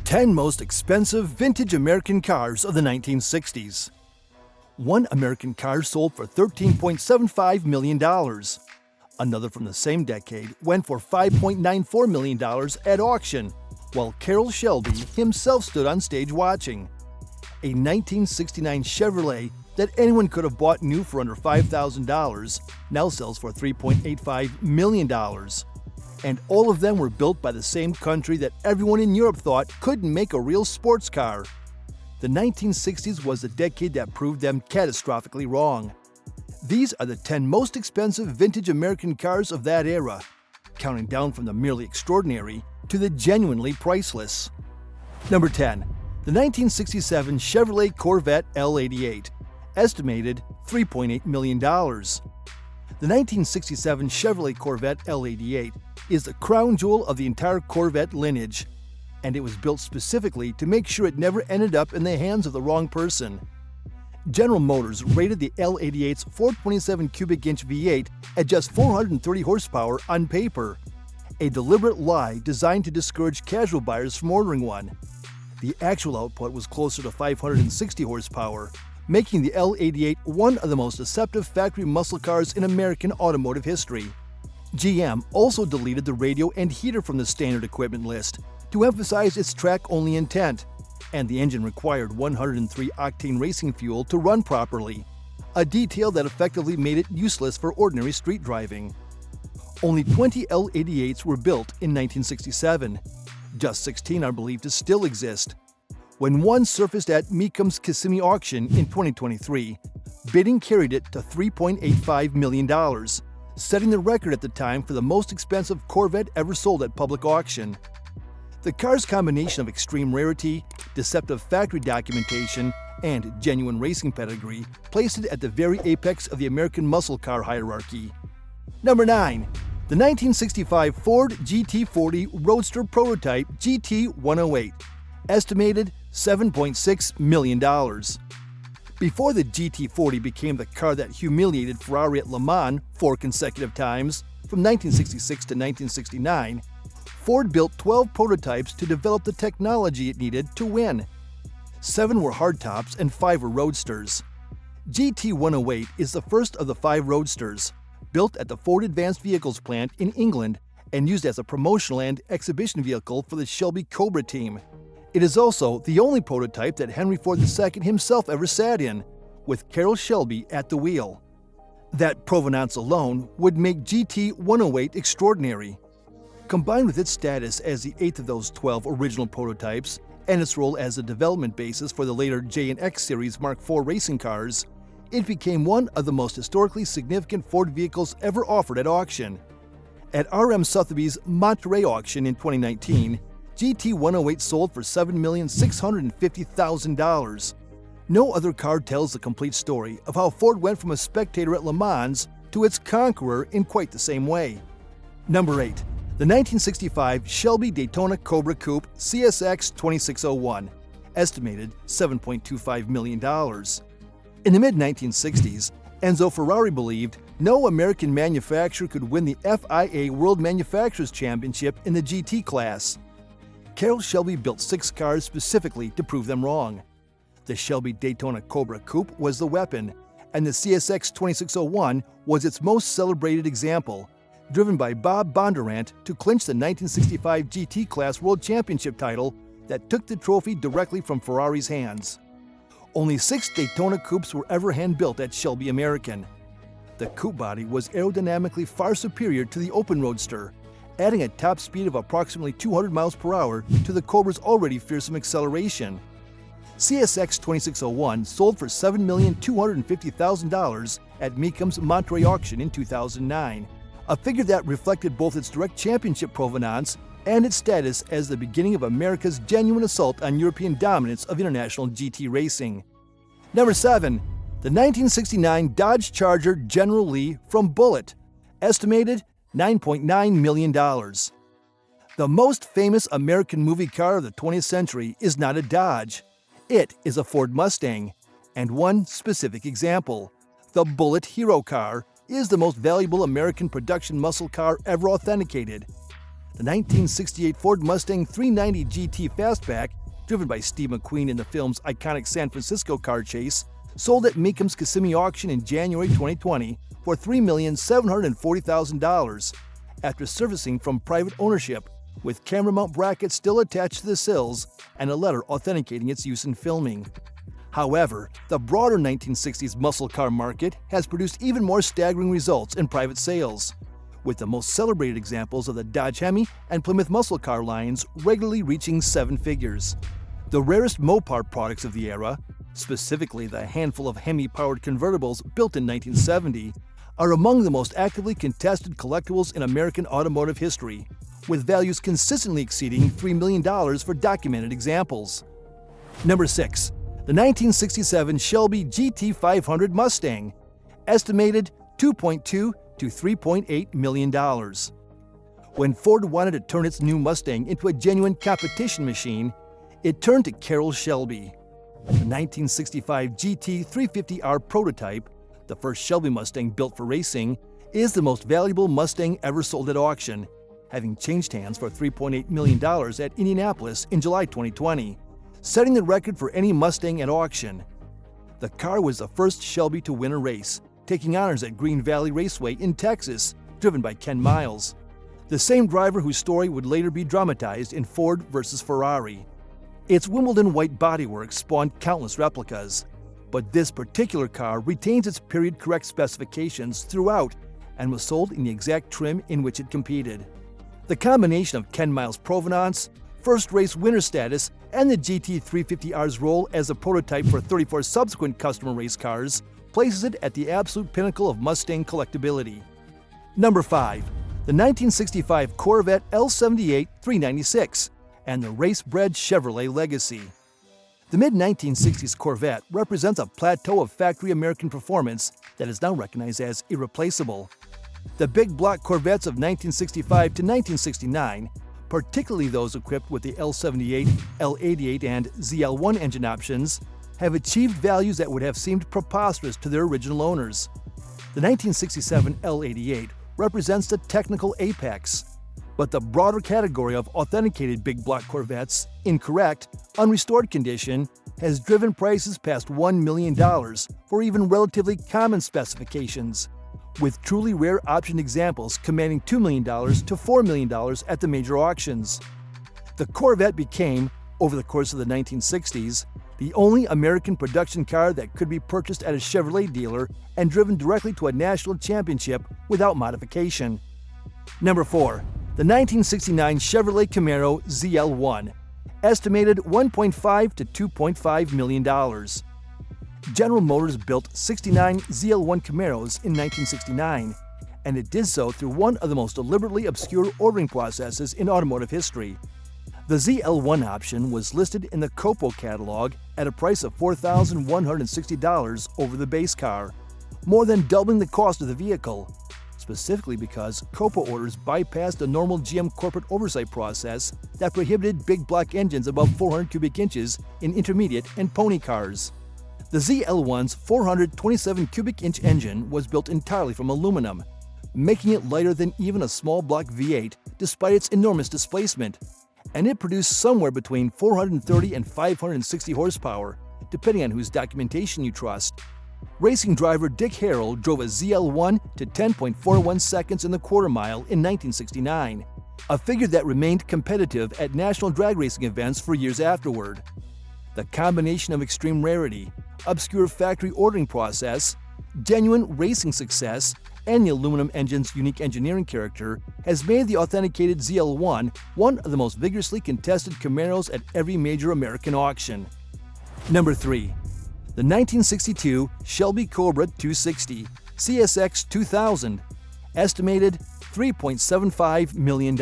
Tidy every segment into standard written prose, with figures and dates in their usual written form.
10 most expensive vintage American cars of the 1960s. One American car sold for $13.75 million. Another from the same decade went for $5.94 million at auction, while Carroll Shelby himself stood on stage watching. A 1969 Chevrolet that anyone could have bought new for under $5,000 now sells for $3.85 million. And all of them were built by the same country that everyone in Europe thought couldn't make a real sports car. The 1960s was the decade that proved them catastrophically wrong. These are the 10 most expensive vintage American cars of that era, counting down from the merely extraordinary to the genuinely priceless. Number 10. The 1967 Chevrolet Corvette L88, estimated $3.8 million. The 1967 Chevrolet Corvette L88 is the crown jewel of the entire Corvette lineage, and it was built specifically to make sure it never ended up in the hands of the wrong person. General Motors rated the L88's 427 cubic inch V8 at just 430 horsepower on paper, a deliberate lie designed to discourage casual buyers from ordering one. The actual output was closer to 560 horsepower, making the L88 one of the most deceptive factory muscle cars in American automotive history. GM also deleted the radio and heater from the standard equipment list to emphasize its track-only intent, and the engine required 103-octane racing fuel to run properly, a detail that effectively made it useless for ordinary street driving. Only 20 L88s were built in 1967. Just 16 are believed to still exist. When one surfaced at Mecum's Kissimmee auction in 2023, bidding carried it to $3.85 million, setting the record at the time for the most expensive Corvette ever sold at public auction. The car's combination of extreme rarity, deceptive factory documentation, and genuine racing pedigree placed it at the very apex of the American muscle car hierarchy. Number 9. The 1965 Ford GT40 Roadster Prototype GT108, estimated $7.6 million. Before the GT40 became the car that humiliated Ferrari at Le Mans 4 consecutive times, from 1966 to 1969, Ford built 12 prototypes to develop the technology it needed to win. 7 were hardtops and 5 were roadsters. GT108 is the first of the 5 roadsters, built at the Ford Advanced Vehicles plant in England and used as a promotional and exhibition vehicle for the Shelby Cobra team. It is also the only prototype that Henry Ford II himself ever sat in, with Carroll Shelby at the wheel. That provenance alone would make GT108 extraordinary. Combined with its status as the 8th of those 12 original prototypes and its role as the development basis for the later J and X Series Mark IV racing cars, it became one of the most historically significant Ford vehicles ever offered at auction. At R.M. Sotheby's Monterey auction in 2019, GT108 sold for $7,650,000. No other car tells the complete story of how Ford went from a spectator at Le Mans to its conqueror in quite the same way. Number 8. The 1965 Shelby Daytona Cobra Coupe CSX 2601, estimated $7.25 million. In the mid-1960s, Enzo Ferrari believed no American manufacturer could win the FIA World Manufacturers Championship in the GT class. Carroll Shelby built 6 cars specifically to prove them wrong. The Shelby Daytona Cobra Coupe was the weapon, and the CSX 2601 was its most celebrated example, driven by Bob Bondurant to clinch the 1965 GT Class World Championship title that took the trophy directly from Ferrari's hands. Only 6 Daytona Coupes were ever hand-built at Shelby American. The coupe body was aerodynamically far superior to the open roadster, adding a top speed of approximately 200 miles per hour to the Cobra's already fearsome acceleration. CSX 2601 sold for $7,250,000 at Mecum's Monterey auction in 2009, a figure that reflected both its direct championship provenance and its status as the beginning of America's genuine assault on European dominance of international GT racing. Number 7. The 1969 Dodge Charger General Lee from Bullitt, estimated $9.9 million. The most famous American movie car of the 20th century is not a Dodge. It is a Ford Mustang, and one specific example, the Bullitt Hero car, is the most valuable American production muscle car ever authenticated. The 1968 Ford Mustang 390 GT Fastback, driven by Steve McQueen in the film's iconic San Francisco car chase, sold at Meekham's Kissimmee auction in January 2020 for $3,740,000 after servicing from private ownership, with camera mount brackets still attached to the sills and a letter authenticating its use in filming. However, the broader 1960s muscle car market has produced even more staggering results in private sales, with the most celebrated examples of the Dodge Hemi and Plymouth muscle car lines regularly reaching seven figures. The rarest Mopar products of the era, specifically the handful of Hemi-powered convertibles built in 1970, are among the most actively contested collectibles in American automotive history, with values consistently exceeding $3 million for documented examples. Number 6. The 1967 Shelby GT500 Mustang, estimated $2.2 to $3.8 million. When Ford wanted to turn its new Mustang into a genuine competition machine, it turned to Carroll Shelby. The 1965 GT350R prototype, the first Shelby Mustang built for racing, is the most valuable Mustang ever sold at auction, having changed hands for $3.8 million at Indianapolis in July 2020, setting the record for any Mustang at auction. The car was the first Shelby to win a race, taking honors at Green Valley Raceway in Texas, driven by Ken Miles, the same driver whose story would later be dramatized in Ford versus Ferrari. Its Wimbledon white bodywork spawned countless replicas, but this particular car retains its period-correct specifications throughout and was sold in the exact trim in which it competed. The combination of Ken Miles' provenance, first race winner status, and the GT350R's role as a prototype for 34 subsequent customer race cars places it at the absolute pinnacle of Mustang collectability. Number 5. The 1965 Corvette L88 396 and the race-bred Chevrolet legacy. The mid-1960s Corvette represents a plateau of factory American performance that is now recognized as irreplaceable. The big block Corvettes of 1965 to 1969, particularly those equipped with the L78, L88, and ZL1 engine options, have achieved values that would have seemed preposterous to their original owners. The 1967 L88 represents the technical apex, but the broader category of authenticated big block Corvettes, in correct, unrestored condition, has driven prices past $1 million for even relatively common specifications, with truly rare optioned examples commanding $2 million to $4 million at the major auctions. The Corvette became, over the course of the 1960s, the only American production car that could be purchased at a Chevrolet dealer and driven directly to a national championship without modification. Number 4. The 1969 Chevrolet Camaro ZL1, estimated $1.5 to $2.5 million. General Motors built 69 ZL1 Camaros in 1969, and it did so through one of the most deliberately obscure ordering processes in automotive history. The ZL1 option was listed in the Coupe catalog at a price of $4,160 over the base car, more than doubling the cost of the vehicle, specifically because Coupe orders bypassed the normal GM corporate oversight process that prohibited big block engines above 400 cubic inches in intermediate and pony cars. The ZL1's 427 cubic inch engine was built entirely from aluminum, making it lighter than even a small block V8 despite its enormous displacement, and it produced somewhere between 430 and 560 horsepower, depending on whose documentation you trust. Racing driver Dick Carroll drove a ZL1 to 10.41 seconds in the quarter mile in 1969, a figure that remained competitive at national drag racing events for years afterward. The combination of extreme rarity, obscure factory ordering process, genuine racing success, and the aluminum engine's unique engineering character has made the authenticated ZL1 one of the most vigorously contested Camaros at every major American auction. Number 3. The 1962 Shelby Cobra 260 CSX 2000, estimated $3.75 million.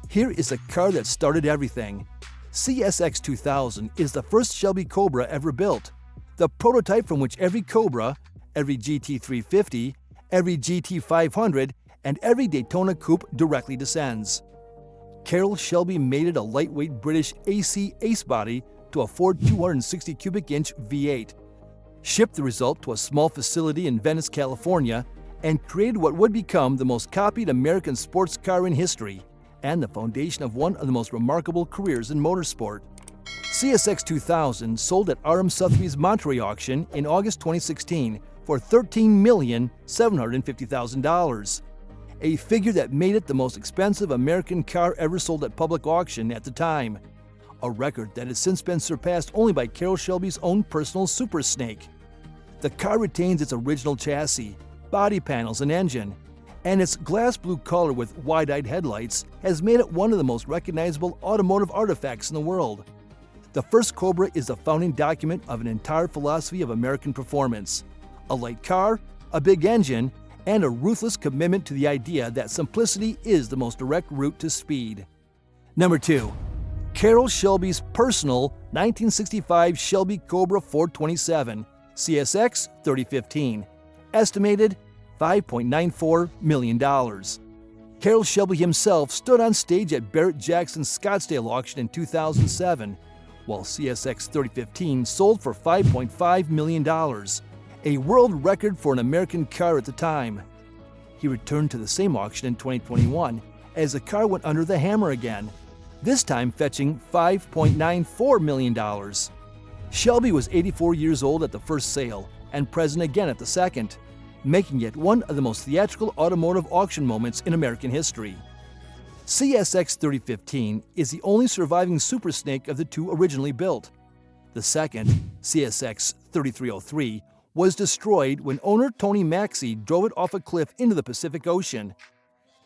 Here is a car that started everything. CSX 2000 is the first Shelby Cobra ever built, the prototype from which every Cobra, every GT350, every GT500, and every Daytona Coupe directly descends. Carroll Shelby mated a lightweight British AC Ace body to a Ford 260 cubic inch V8, shipped the result to a small facility in Venice, California, and created what would become the most copied American sports car in history, and the foundation of one of the most remarkable careers in motorsport. CSX 2000 sold at R.M. Sotheby's Monterey auction in August 2016 for $13,750,000, a figure that made it the most expensive American car ever sold at public auction at the time, a record that has since been surpassed only by Carroll Shelby's own personal Super Snake. The car retains its original chassis, body panels, and engine, and its glass blue color with wide-eyed headlights has made it one of the most recognizable automotive artifacts in the world. The first Cobra is the founding document of an entire philosophy of American performance: a light car, a big engine, and a ruthless commitment to the idea that simplicity is the most direct route to speed. Number 2. Carroll Shelby's personal 1965 Shelby Cobra 427 CSX 3015, estimated $5.94 million. Carroll Shelby himself stood on stage at Barrett Jackson's Scottsdale auction in 2007, while CSX 3015 sold for $5.5 million, a world record for an American car at the time. He returned to the same auction in 2021 as the car went under the hammer again, this time fetching $5.94 million. Shelby was 84 years old at the first sale and present again at the second, making it one of the most theatrical automotive auction moments in American history. CSX 3015 is the only surviving Super Snake of the two originally built. The second, CSX 3303, was destroyed when owner Tony Maxey drove it off a cliff into the Pacific Ocean.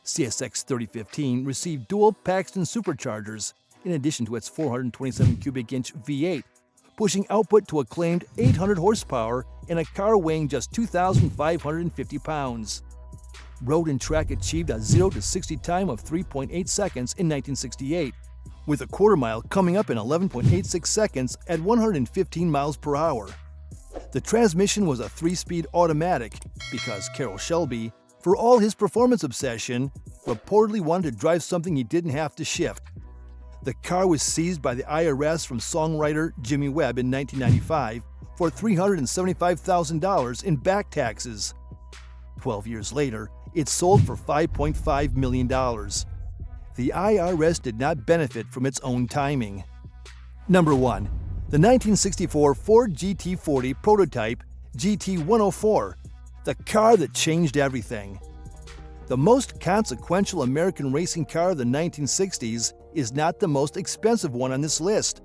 CSX 3015 received dual Paxton superchargers, in addition to its 427 cubic inch V8, pushing output to a claimed 800 horsepower in a car weighing just 2,550 pounds. Road and Track achieved a 0 to 60 time of 3.8 seconds in 1968, with a quarter mile coming up in 11.86 seconds at 115 miles per hour. The transmission was a 3-speed automatic because Carroll Shelby, for all his performance obsession, reportedly wanted to drive something he didn't have to shift. The car was seized by the IRS from songwriter Jimmy Webb in 1995 for $375,000 in back taxes. 12 years later, it sold for $5.5 million. The IRS did not benefit from its own timing. Number 1. The 1964 Ford GT40 prototype GT104, the car that changed everything. The most consequential American racing car of the 1960s is not the most expensive one on this list,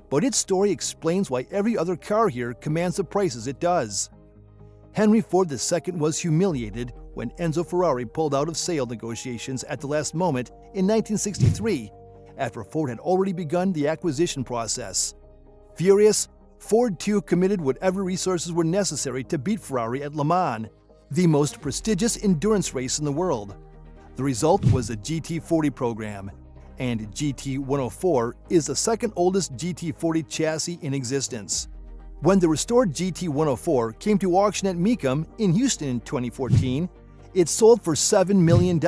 but its story explains why every other car here commands the prices it does. Henry Ford II was humiliated when Enzo Ferrari pulled out of sale negotiations at the last moment in 1963, after Ford had already begun the acquisition process. Furious, Ford too committed whatever resources were necessary to beat Ferrari at Le Mans, the most prestigious endurance race in the world. The result was the GT40 program, and GT104 is the second oldest GT40 chassis in existence. When the restored GT104 came to auction at Mecum in Houston in 2014, it sold for $7 million.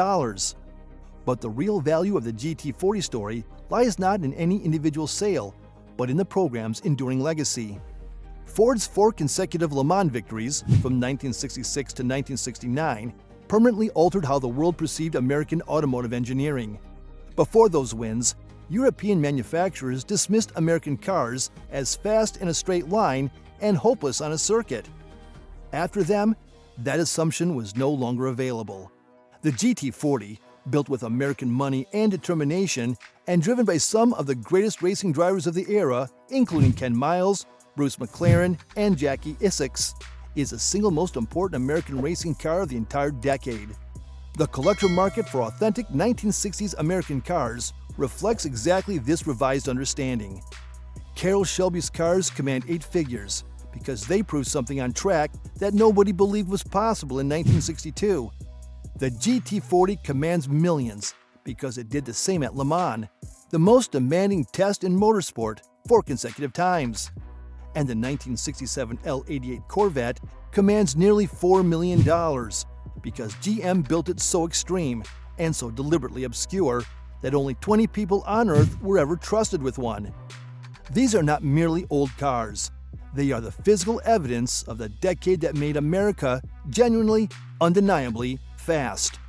But the real value of the GT40 story lies not in any individual sale, but in the program's enduring legacy. Ford's 4 consecutive Le Mans victories, from 1966 to 1969, permanently altered how the world perceived American automotive engineering. Before those wins, European manufacturers dismissed American cars as fast in a straight line and hopeless on a circuit. After them, that assumption was no longer available. The GT40, built with American money and determination and driven by some of the greatest racing drivers of the era, including Ken Miles, Bruce McLaren, and Jackie Isaacs, is the single most important American racing car of the entire decade. The collector market for authentic 1960s American cars reflects exactly this revised understanding. Carroll Shelby's cars command 8 figures because they prove something on track that nobody believed was possible in 1962. The GT40 commands millions because it did the same at Le Mans, the most demanding test in motorsport, 4 consecutive times. And the 1967 L88 Corvette commands nearly $4 million because GM built it so extreme and so deliberately obscure that only 20 people on Earth were ever trusted with one. These are not merely old cars. They are the physical evidence of the decade that made America genuinely, undeniably fast.